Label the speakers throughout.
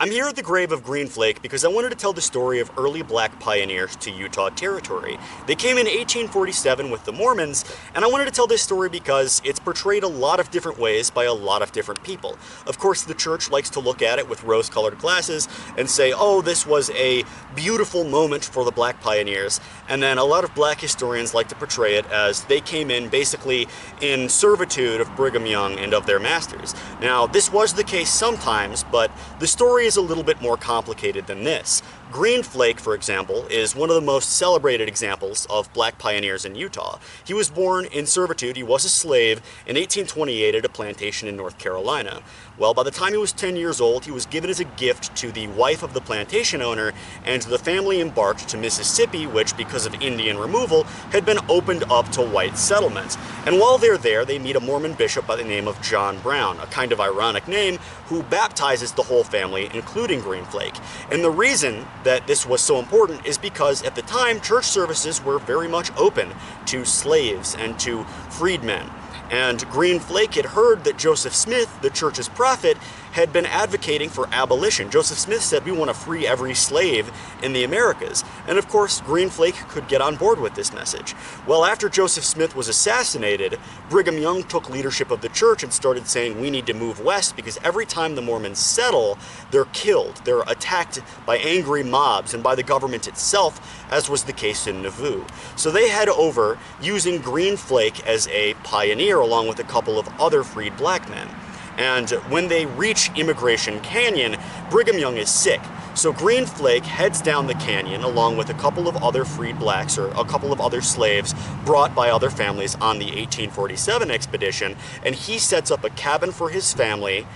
Speaker 1: I'm here at the grave of Green Flake because I wanted to tell the story of early black pioneers to Utah Territory. They came in 1847 with the Mormons, and I wanted to tell this story because it's portrayed a lot of different ways by a lot of different people. Of course, the church likes to look at it with rose-colored glasses and say, oh, this was a beautiful moment for the black pioneers, and then a lot of black historians like to portray it as they came in basically in servitude of Brigham Young and of their masters. Now, this was the case sometimes, but the story is a little bit more complicated than this. Green Flake, for example, is one of the most celebrated examples of black pioneers in Utah. He was born in servitude, he was a slave, in 1828 at a plantation in North Carolina. Well, by the time he was 10 years old, he was given as a gift to the wife of the plantation owner, and the family embarked to Mississippi, which, because of Indian removal, had been opened up to white settlements. And while they're there, they meet a Mormon bishop by the name of John Brown, a kind of ironic name, who baptizes the whole family, including Green Flake. And the reason that this was so important is because at the time, church services were very much open to slaves and to freedmen. And Green Flake had heard that Joseph Smith, the church's prophet, had been advocating for abolition. Joseph Smith said, we want to free every slave in the Americas. And of course, Green Flake could get on board with this message. Well, after Joseph Smith was assassinated, Brigham Young took leadership of the church and started saying, we need to move west because every time the Mormons settle, they're killed. They're attacked by angry mobs and by the government itself, as was the case in Nauvoo. So they head over using Green Flake as a pioneer along with a couple of other freed black men. And when they reach Immigration Canyon, Brigham Young is sick. So Green Flake heads down the canyon along with a couple of other freed blacks or a couple of other slaves brought by other families on the 1847 expedition, and he sets up a cabin for his family,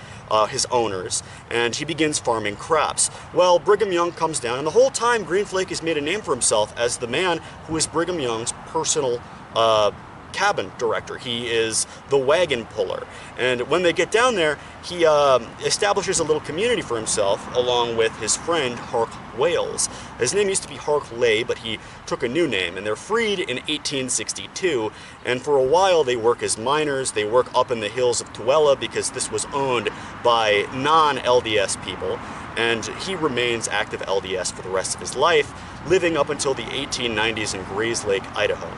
Speaker 1: his owners, and he begins farming crops. Well, Brigham Young comes down, and the whole time Green Flake has made a name for himself as the man who is Brigham Young's personal cabin director. He is the wagon puller. And when they get down there, he establishes a little community for himself along with his friend Hark Wales. His name used to be Hark Lay, but he took a new name, and they're freed in 1862, and for a while they work as miners. They work up in the hills of Tooele because this was owned by non-LDS people, and he remains active LDS for the rest of his life, living up until the 1890s in Grays Lake, Idaho.